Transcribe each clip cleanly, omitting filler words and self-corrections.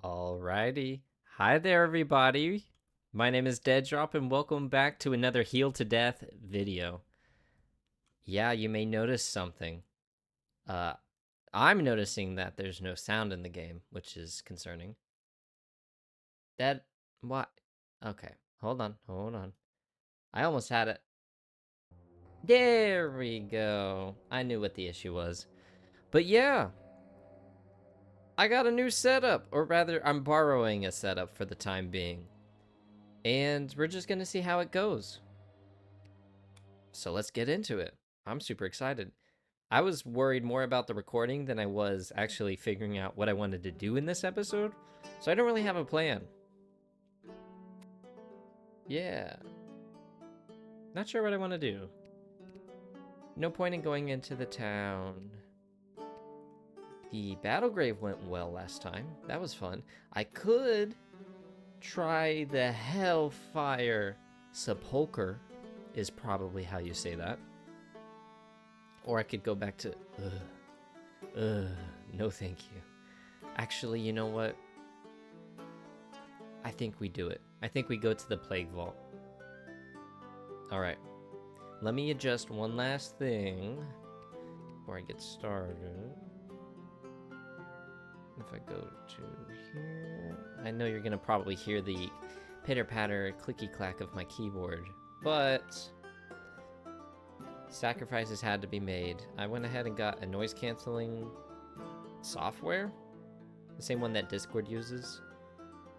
Alrighty. Hi there, everybody. My name is Deaddrop, and welcome back to another Heal to Death video. Yeah, you may notice something. Uh, I'm noticing that there's no sound in the game, which is concerning. That, what? Okay, hold on. I almost had it. There we go. I knew what the issue was. But yeah, I got a new setup, or rather, I'm borrowing a setup for the time being. And we're just gonna see how it goes. So let's get into it. I'm super excited. I was worried more about the recording than I was actually figuring out what I wanted to do in this episode. So I don't really have a plan. Yeah. Not sure what I want to do. No point in going into the town. The battle grave went well last time. That was fun. I could try the Hellfire Sepulcher, is probably how you say that. Or I could go back to. No thank you. Actually, you know what? I think we do it. I think we go to the Plague Vault. Alright. Let me adjust one last thing before I get started. If I go to here... I know you're gonna probably hear the pitter-patter, clicky-clack of my keyboard, but... sacrifices had to be made. I went ahead and got a noise-canceling software. The same one that Discord uses.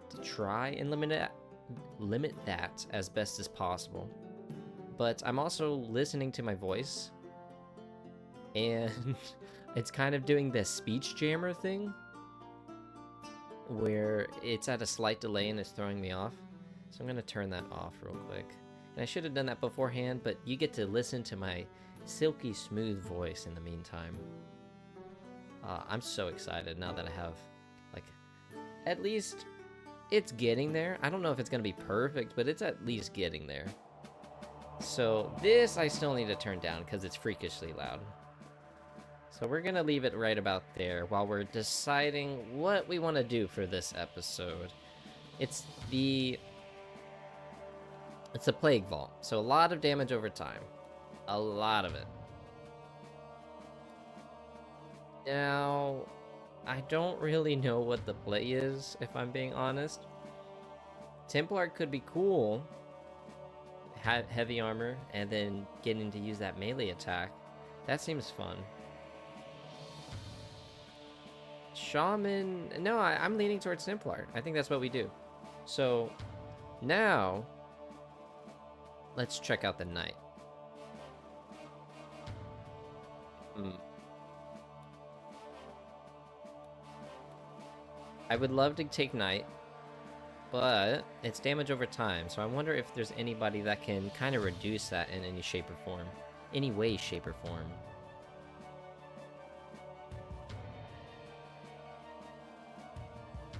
To try and limit that as best as possible. But I'm also listening to my voice, and it's kind of doing this speech jammer thing where it's at a slight delay and it's throwing me off. So I'm gonna turn that off real quick. And I should have done that beforehand, but you get to listen to my silky smooth voice in the meantime. I'm so excited now that I have, like, at least it's getting there. I don't know if it's gonna be perfect, but it's at least getting there. So this I still need to turn down because it's freakishly loud. So we're gonna leave it right about there while we're deciding what we want to do for this episode. It's the Plague Vault, so a lot of damage over time. A lot of it. Now, I don't really know what the play is, if I'm being honest. Templar could be cool. Have heavy armor, and then getting to use that melee attack. That seems fun. Shaman... No, I'm leaning towards Templar. I think that's what we do. So, now... let's check out the Knight. I would love to take Knight, but it's damage over time, so I wonder if there's anybody that can kind of reduce that in any shape or form. Any way, shape, or form.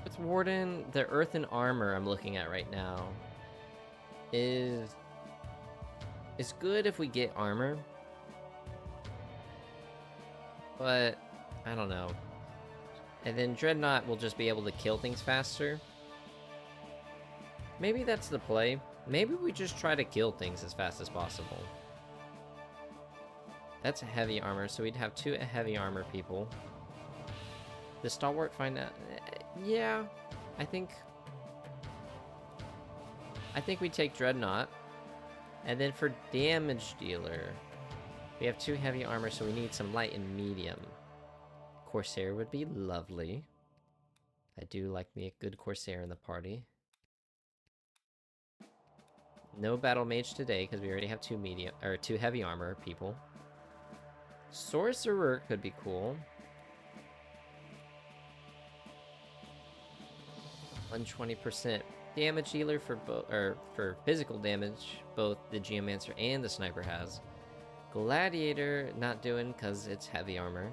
With Warden, the Earthen Armor I'm looking at right now is good if we get armor, but I don't know. And then Dreadnought will just be able to kill things faster. Maybe that's the play. Maybe we just try to kill things as fast as possible. That's a heavy armor, so we'd have 2 heavy armor people. The Stalwart find out... yeah, I think we take Dreadnought. And then for damage dealer, we have 2 heavy armor, so we need some light and medium. Corsair would be lovely. I do like me a good Corsair in the party. No battle mage today because we already have 2 heavy armor people. Sorcerer could be cool. 120% damage dealer for for physical damage, both the Geomancer and the Sniper has. Gladiator not doing because it's heavy armor.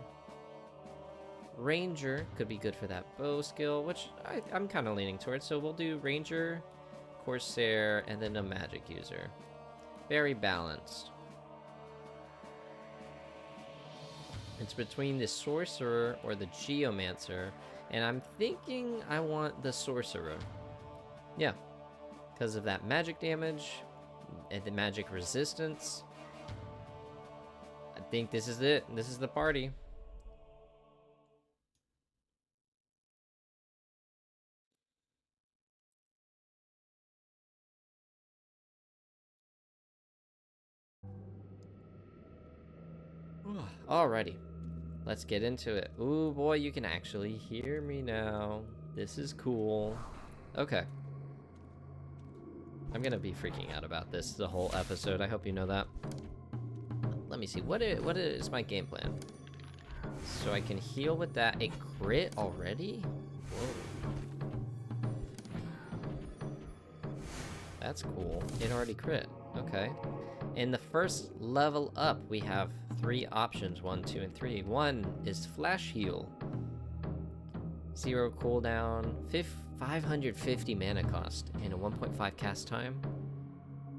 Ranger could be good for that bow skill, which I'm kind of leaning towards. So we'll do Ranger, Corsair, and then a magic user. Very balanced. It's between the Sorcerer or the Geomancer. And I'm thinking I want the sorcerer. Yeah, because of that magic damage and the magic resistance. I think this is it. This is the party. Alrighty, let's get into it. Ooh, boy, you can actually hear me now. This is cool. Okay. I'm gonna be freaking out about this the whole episode. I hope you know that. Let me see. What is my game plan? So I can heal with that. A crit already? Whoa. That's cool. It already crit. Okay. In the first level up, we have 3 options. 1, 2, and 3. 1 is Flash Heal. 0 cooldown. 550 mana cost. And a 1.5 cast time.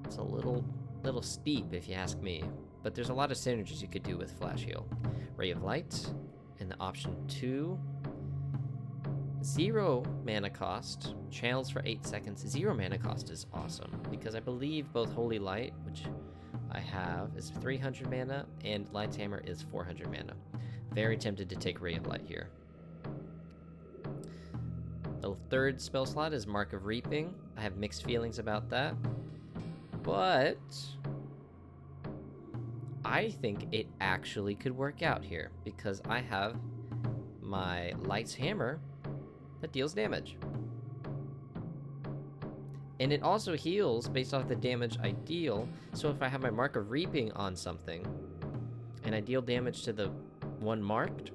It's a little steep if you ask me. But there's a lot of synergies you could do with Flash Heal. Ray of Light. And the option 2. 0 mana cost, channels for 8 seconds. 0 mana cost is awesome, because I believe both Holy Light, which I have, is 300 mana, and Light's Hammer is 400 mana. Very tempted to take Ray of Light here. The third spell slot is Mark of Reaping. I have mixed feelings about that, but I think it actually could work out here, because I have my Light's Hammer that deals damage. And it also heals based off the damage I deal. So if I have my Mark of Reaping on something, and I deal damage to the one marked,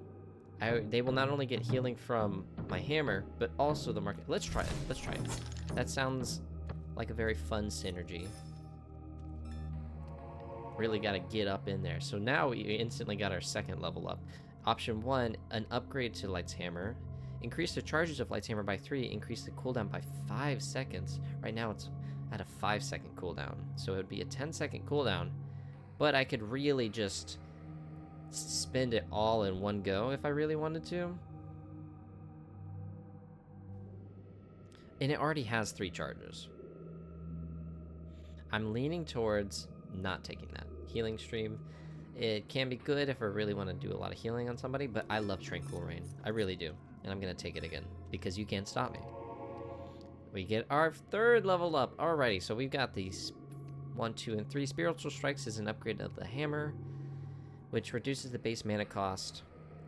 they will not only get healing from my hammer, but also the mark. Let's try it. That sounds like a very fun synergy. Really gotta get up in there. So now we instantly got our second level up. Option 1, an upgrade to Light's Hammer. Increase the charges of Light's Hammer by 3. Increase the cooldown by 5 seconds. Right now it's at a 5-second cooldown. So it would be a 10-second cooldown. But I could really just spend it all in one go if I really wanted to. And it already has 3 charges. I'm leaning towards not taking that. Healing Stream. It can be good if I really want to do a lot of healing on somebody, but I love Tranquil Rain. I really do. And I'm going to take it again, because you can't stop me. We get our third level up. Alrighty, so we've got these 1, 2, and 3. Spiritual Strikes is an upgrade of the hammer, which reduces the base mana cost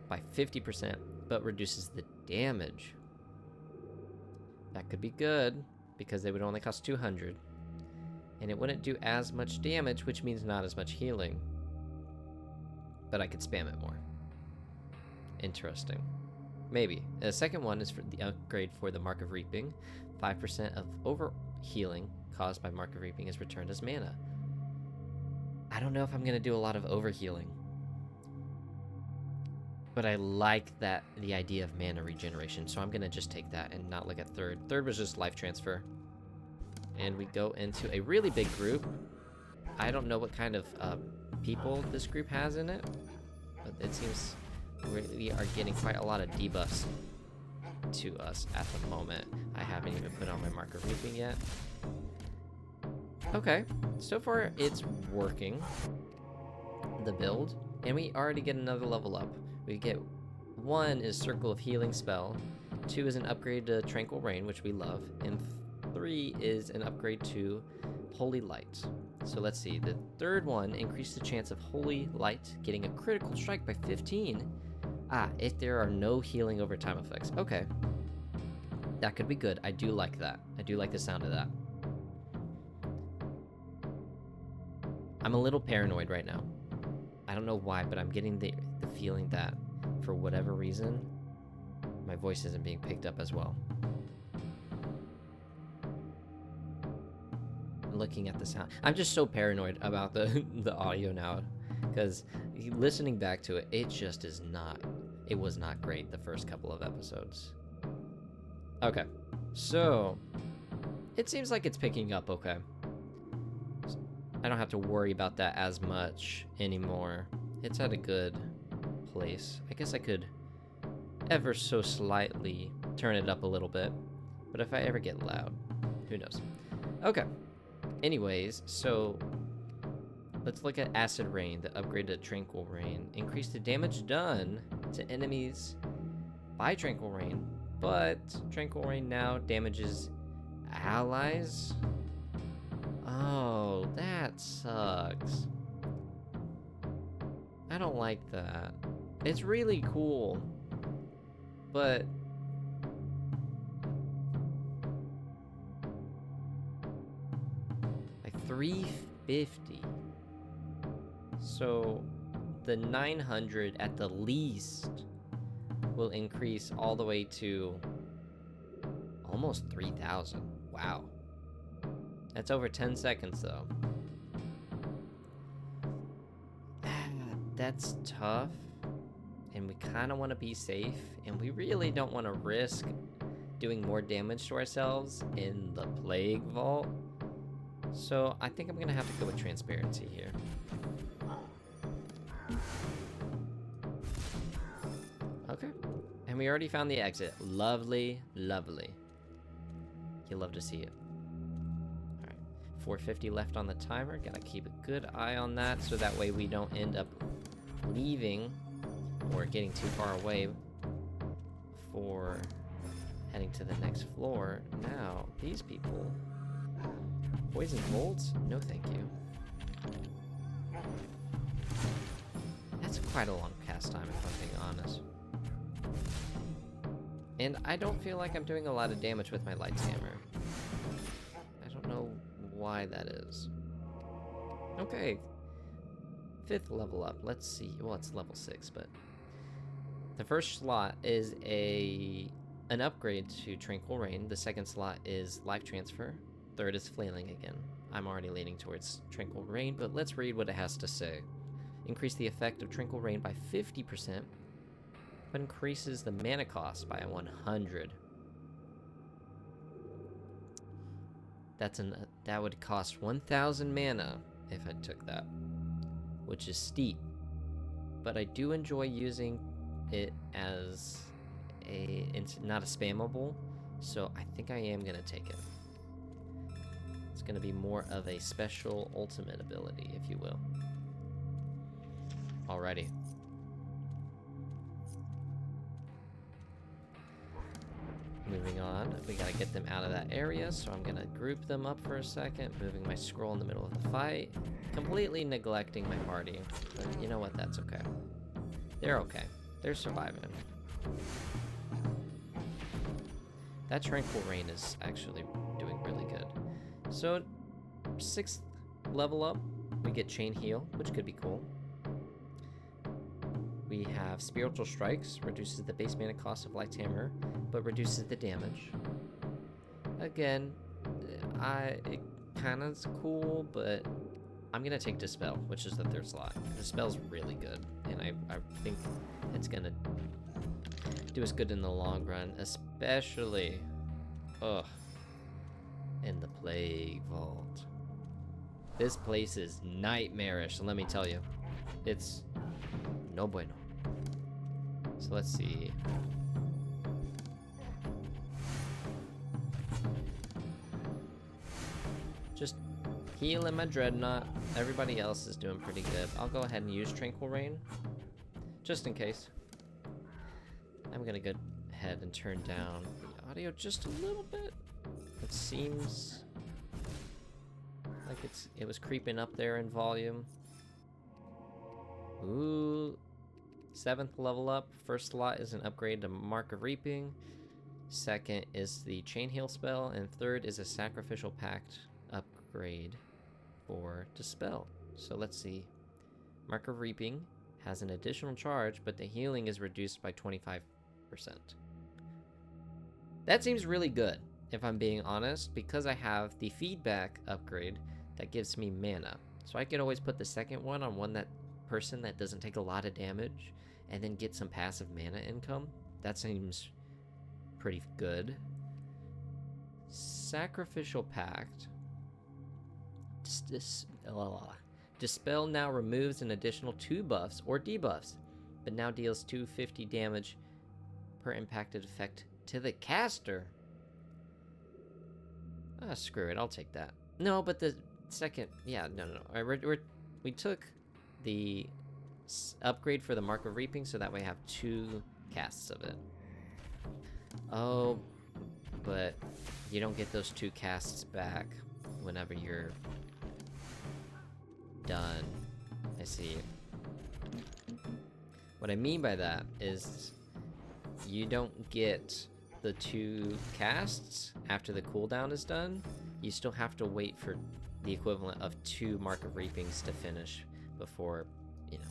by 50%, but reduces the damage. That could be good, because they would only cost 200. And it wouldn't do as much damage, which means not as much healing. But I could spam it more. Interesting. Maybe. The second one is for the upgrade for the Mark of Reaping. 5% of over healing caused by Mark of Reaping is returned as mana. I don't know if I'm going to do a lot of over healing. But I like the idea of mana regeneration, so I'm going to just take that and not look at third. Third was just life transfer. And we go into a really big group. I don't know what kind of people this group has in it, but it seems we are getting quite a lot of debuffs to us at the moment. I haven't even put on my Mark of Reaping yet. Okay, so far it's working, the build, and we already get another level up. We get 1 is Circle of Healing spell, 2 is an upgrade to Tranquil Rain, which we love, and 3 is an upgrade to Holy Light. So let's see, the third one increased the chance of Holy Light getting a critical strike by 15. If there are no healing over time effects. Okay. That could be good. I do like that. I do like the sound of that. I'm a little paranoid right now. I don't know why, but I'm getting the feeling that, for whatever reason, my voice isn't being picked up as well. Looking at the sound, I'm just so paranoid about the audio now, because listening back to it, it just is not, it was not great the first couple of episodes. Okay, so it seems like it's picking up okay. I don't have to worry about that as much anymore. It's at a good place. I guess I could ever so slightly turn it up a little bit. But if I ever get loud, who knows? Okay. Anyways, so let's look at Acid Rain, the upgrade to Tranquil Rain. Increase the damage done to enemies by Tranquil Rain, but Tranquil Rain now damages allies? Oh, that sucks. I don't like that. It's really cool, but like 350. So the 900 at the least will increase all the way to almost 3,000. Wow. That's over 10 seconds though. That's tough. And we kind of want to be safe. And we really don't want to risk doing more damage to ourselves in the Plague Vault. So I think I'm going to have to go with Transparency here. Okay. And we already found the exit. Lovely, lovely. You love to see it. Alright. 450 left on the timer. Gotta keep a good eye on that so that way we don't end up leaving or getting too far away for heading to the next floor. Now, these people... Poison bolts? No thank you. That's quite a long cast time if I'm being honest. And I don't feel like I'm doing a lot of damage with my lighthammer. I don't know why that is. Okay. 5th level up. Let's see. Well, it's level 6, but... The first slot is an upgrade to Tranquil Rain. The second slot is Life Transfer. Third is Flailing again. I'm already leaning towards Tranquil Rain, but let's read what it has to say. Increase the effect of Tranquil Rain by 50%, but increases the mana cost by 100. That would cost 1,000 mana if I took that, which is steep. But I do enjoy using it as it's not a spammable, so I think I am gonna take it. It's gonna be more of a special ultimate ability, if you will. Alrighty. Moving on, we gotta get them out of that area, so I'm gonna group them up for a second, moving my scroll in the middle of the fight, completely neglecting my party, but you know what, that's okay. They're okay. They're surviving. That Tranquil Rain is actually doing really good. So, 6th level up, we get Chain Heal, which could be cool. We have Spiritual Strikes, reduces the base mana cost of Lighthammer, but reduces the damage. Again, it kind of is cool, but I'm gonna take Dispel, which is the 3rd slot. Dispel's really good, and I think it's gonna do us good in the long run, especially, in the Plague Vault. This place is nightmarish, let me tell you. It's no bueno. So let's see. Just healing my Dreadnought. Everybody else is doing pretty good. I'll go ahead and use Tranquil Rain, just in case. I'm gonna go ahead and turn down the audio just a little bit. It seems like it was creeping up there in volume. Ooh, 7th level up. First slot is an upgrade to Mark of Reaping. Second is the Chain Heal spell, and 3rd is a Sacrificial Pact upgrade for Dispel. So let's see. Mark of Reaping has an additional charge, but the healing is reduced by 25%. That seems really good, if I'm being honest, because I have the feedback upgrade that gives me mana. So I could always put the second one on one person that doesn't take a lot of damage and then get some passive mana income. That seems pretty good. Sacrificial Pact. Dispel now removes an additional 2 buffs or debuffs, but now deals 250 damage per impacted effect to the caster. Ah, screw it. I'll take that. No, but the second... Yeah, no. All right, we took the upgrade for the Mark of Reaping, so that way I have 2 casts of it. Oh, but you don't get those 2 casts back whenever you're done. I see. What I mean by that is you don't get the 2 casts after the cooldown is done. You still have to wait for the equivalent of 2 Mark of Reapings to finish before, you know.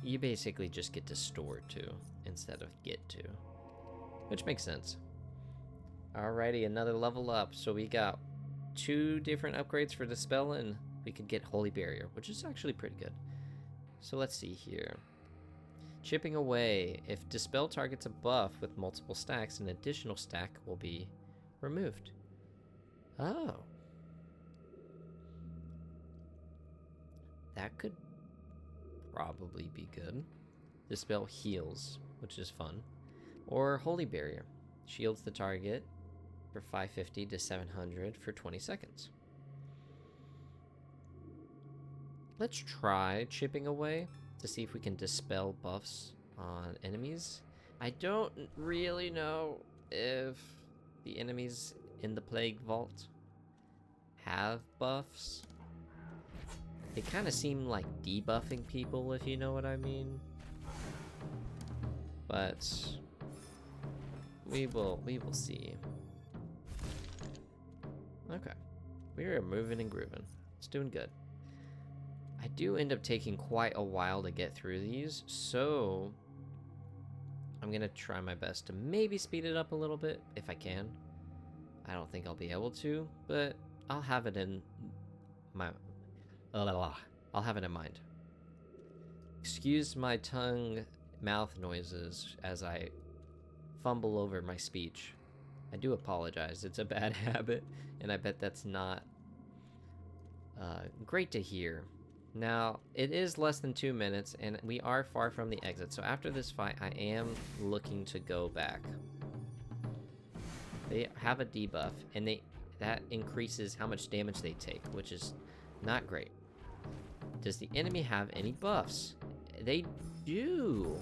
You basically just get to store 2 instead of get 2, which makes sense. Alrighty, another level up. So we got 2 different upgrades for Dispel, and we could get Holy Barrier, which is actually pretty good. So let's see here. Chipping away. If Dispel targets a buff with multiple stacks, an additional stack will be removed. Oh. That could probably be good. Dispel heals, which is fun. Or Holy Barrier. Shields the target for 550 to 700 for 20 seconds. Let's try chipping away to see if we can dispel buffs on enemies. I don't really know if the enemies in the Plague Vault have buffs. They kind of seem like debuffing people, if you know what I mean. But we will see. Okay, we are moving and grooving. It's doing good. I do end up taking quite a while to get through these, so I'm gonna try my best to maybe speed it up a little bit if I can. I don't think I'll be able to, but I'll have it in my... I'll have it in mind. Excuse my tongue mouth noises as I fumble over my speech. I do apologize. It's a bad habit, and I bet that's not great to hear. Now, it is less than 2 minutes, and we are far from the exit, so after this fight, I am looking to go back. They have a debuff, and that increases how much damage they take, which is not great. Does the enemy have any buffs? They do.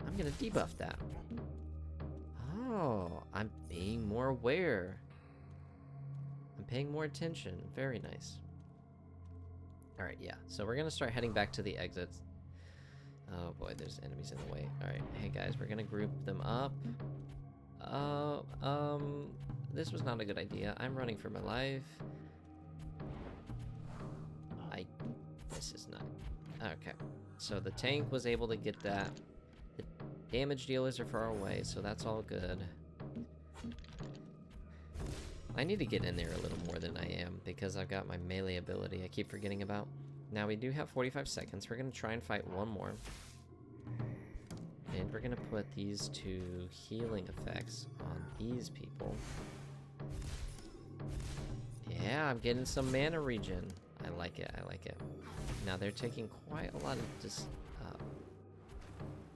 I'm gonna debuff that. Oh, I'm being more aware. I'm paying more attention. Very nice. Alright, yeah. So we're gonna start heading back to the exits. Oh boy, there's enemies in the way. Alright, hey guys, we're gonna group them up. This was not a good idea. I'm running for my life. This is not... Okay. So the tank was able to get that. The damage dealers are far away, so that's all good. I need to get in there a little more than I am, because I've got my melee ability I keep forgetting about. Now we do have 45 seconds. We're going to try and fight one more. And we're going to put these 2 healing effects on these people. Yeah, I'm getting some mana regen. I like it, I like it. Now they're taking quite a lot of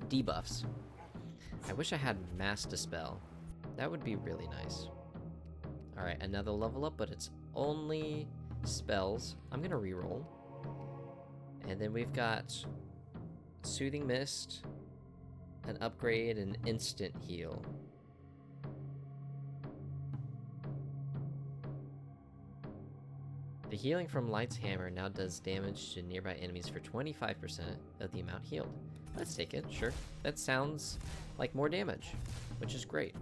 debuffs. I wish I had Mass Dispel. That would be really nice. Alright, another level up, but it's only spells. I'm gonna reroll. And then we've got Soothing Mist, an upgrade, and instant heal. The healing from Light's Hammer now does damage to nearby enemies for 25% of the amount healed. Let's take it, sure. That sounds like more damage, which is great.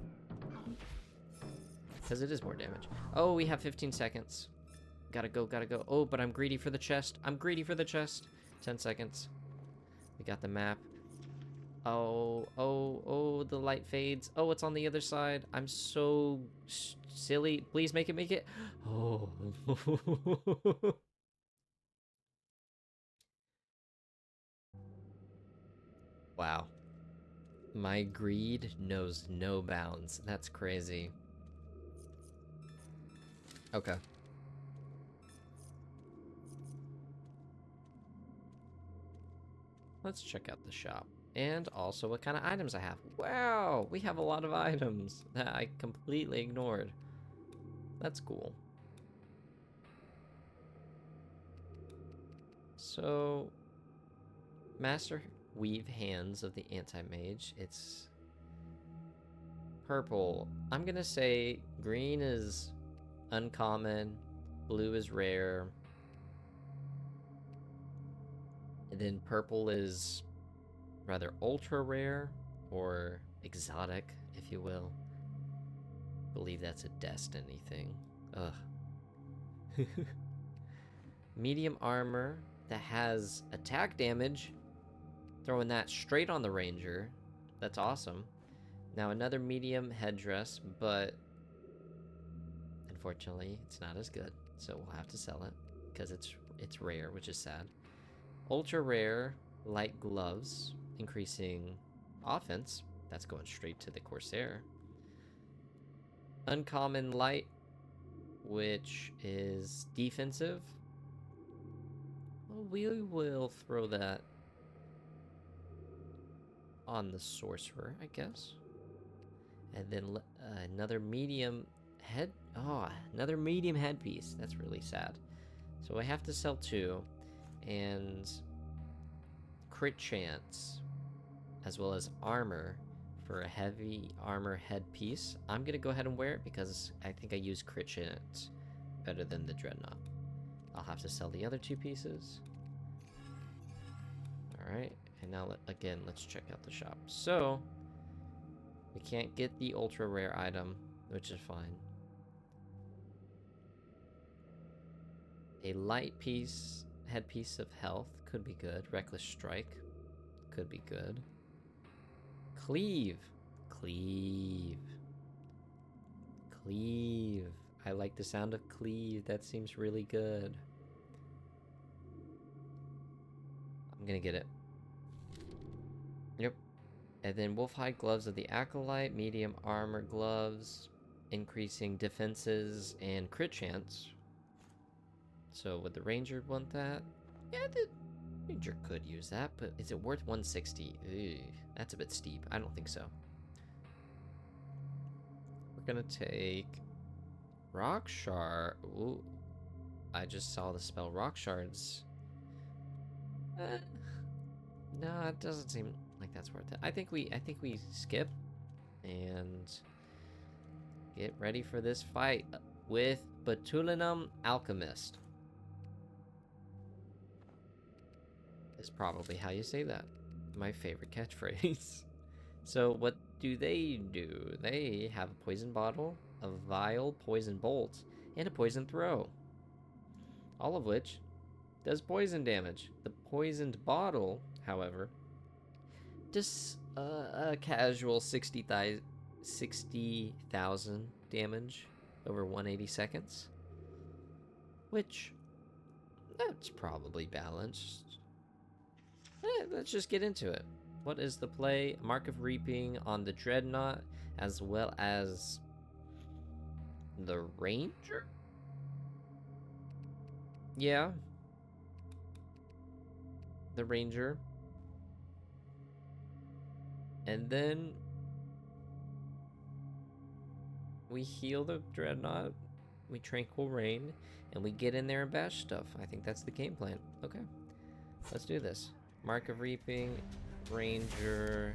Because it is more damage. Oh, we have 15 seconds. Gotta go, gotta go. Oh, but I'm greedy for the chest. I'm greedy for the chest. 10 seconds. We got the map. Oh, the light fades. Oh, it's on the other side. I'm so silly. Please make it. Oh. Wow. My greed knows no bounds. That's crazy. Okay. Let's check out the shop. And also what kind of items I have. Wow, we have a lot of items that I completely ignored. That's cool. So, Master Weave Hands of the Anti-Mage. It's purple. I'm gonna say green is uncommon, blue is rare, and then purple is rather ultra rare or exotic, if you will. I believe that's a Destiny thing. Ugh. Medium armor that has attack damage. Throwing that straight on the ranger. That's awesome. Now another medium headdress, but unfortunately it's not as good, so we'll have to sell it because it's rare, which is sad. Ultra rare light gloves, increasing offense. That's going straight to the Corsair. Uncommon light, which is defensive. Well, we will throw that on the sorcerer, I guess. And then another medium head. Oh, another medium headpiece. That's really sad. So I have to sell 2, and crit chance, as well as armor for a heavy armor headpiece. I'm gonna go ahead and wear it because I think I use crit chance better than the dreadnought. I'll have to sell the other 2 pieces. All right, and now again, let's check out the shop. So we can't get the ultra rare item, which is fine. A light piece, headpiece of health could be good. Reckless strike could be good. Cleave. Cleave. Cleave. I like the sound of cleave. That seems really good. I'm gonna get it. Yep. And then Wolfhide gloves of the Acolyte, medium armor gloves, increasing defenses and crit chance. So would the Ranger want that? Yeah, the Ranger could use that, but is it worth 160? Ugh, that's a bit steep. I don't think so. We're gonna take Rock Shard. Ooh, I just saw the spell Rock Shards. No, it doesn't seem like that's worth it. I think we skip and get ready for this fight with Botulinum Alchemist. Is probably how you say that. My favorite catchphrase. So what do? They have a poison bottle, a vial poison bolt, and a poison throw. All of which does poison damage. The poisoned bottle, however, does a casual 60,000 damage over 180 seconds. Which, that's probably balanced. Let's just get into it. What is the play? Mark of Reaping on the Dreadnought, as well as the Ranger? Yeah. The Ranger. And then we heal the Dreadnought, we Tranquil Rain, and we get in there and bash stuff. I think that's the game plan. Okay. Let's do this. Mark of Reaping, Ranger.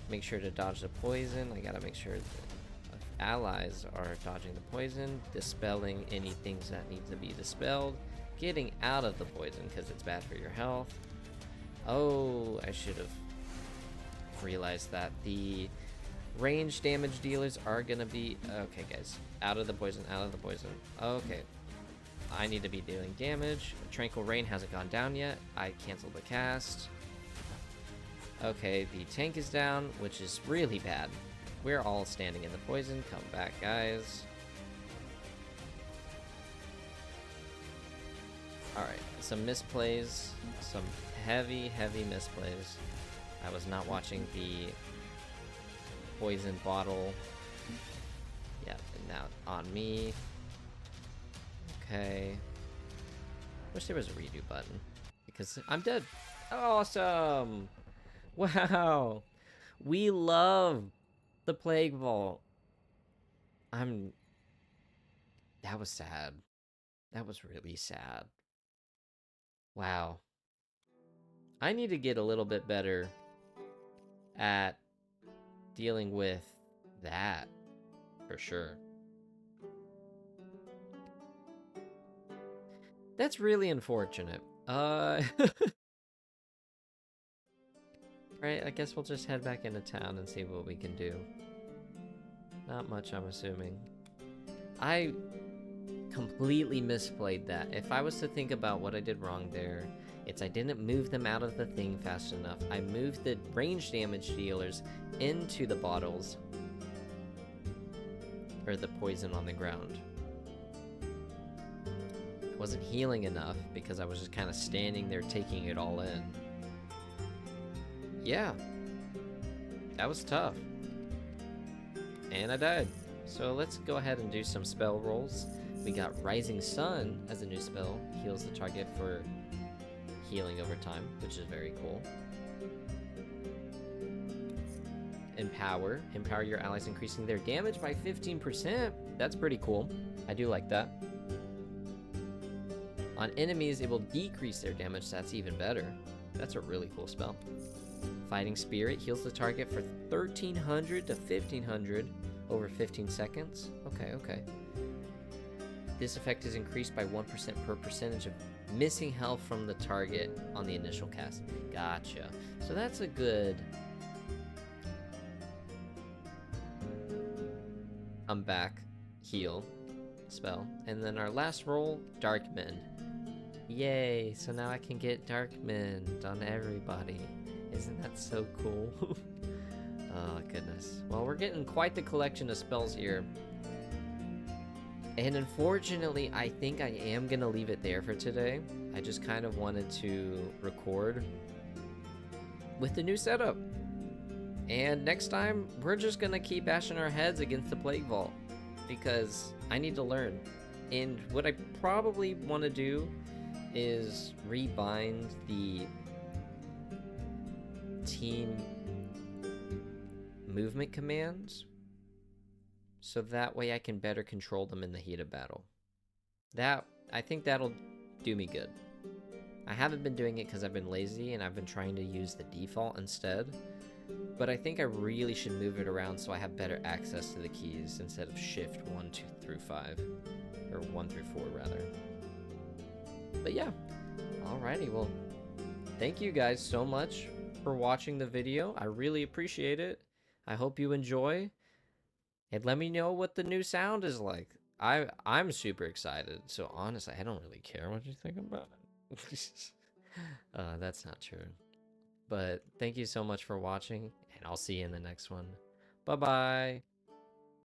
Make sure to dodge the poison. I gotta make sure that allies are dodging the poison, dispelling any things that need to be dispelled, getting out of the poison because it's bad for your health. Oh, I should have realized that the range damage dealers are gonna be okay, guys. Out of the poison, out of the poison. Okay. I need to be dealing damage. Tranquil Rain hasn't gone down yet. I canceled the cast. Okay, the tank is down, which is really bad. We're all standing in the poison. Come back, guys. Alright, some misplays. Some heavy misplays. I was not watching the poison bottle. Yeah, now on me. Okay. Wish there was a redo button because I'm dead. Awesome. Wow. We love the Plague Vault. I'm... That was sad. That was really sad. Wow. I need to get a little bit better at dealing with that, for sure. That's really unfortunate. Right, I guess we'll just head back into town and see what we can do. Not much, I'm assuming. I completely misplayed that. If I was to think about what I did wrong there, it's I didn't move them out of the thing fast enough. I moved the range damage dealers into the bottles, or the poison on the ground. I wasn't healing enough because I was just kind of standing there taking it all in. Yeah, that was tough. And I died. So let's go ahead and do some spell rolls. We got Rising Sun as a new spell. Heals the target for healing over time, which is very cool. Empower. Empower your allies, increasing their damage by 15%. That's pretty cool. I do like that. On enemies, it will decrease their damage, so that's even better. That's a really cool spell. Fighting Spirit heals the target for 1300 to 1500 over 15 seconds. Okay. This effect is increased by 1% per percentage of missing health from the target on the initial cast. Gotcha. So that's a good comeback heal spell. And then our last roll, Dark Mend. Yay, so now I can get Dark Mend on everybody. Isn't that so cool? Oh, goodness. Well, we're getting quite the collection of spells here. And unfortunately, I think I am going to leave it there for today. I just kind of wanted to record with the new setup. And next time, we're just going to keep bashing our heads against the Plague Vault, because I need to learn. And what I probably want to do is rebind the team movement commands, so that way I can better control them in the heat of battle. I think that'll do me good. I haven't been doing it because I've been lazy and I've been trying to use the default instead, but I think I really should move it around so I have better access to the keys instead of shift 1, 2 through 5, or 1 through 4 rather. But yeah, alrighty, well, thank you guys so much for watching the video. I really appreciate it. I hope you enjoy, and let me know what the new sound is like. I'm super excited, so honestly, I don't really care what you think about it. That's not true. But thank you so much for watching, and I'll see you in the next one. Bye-bye.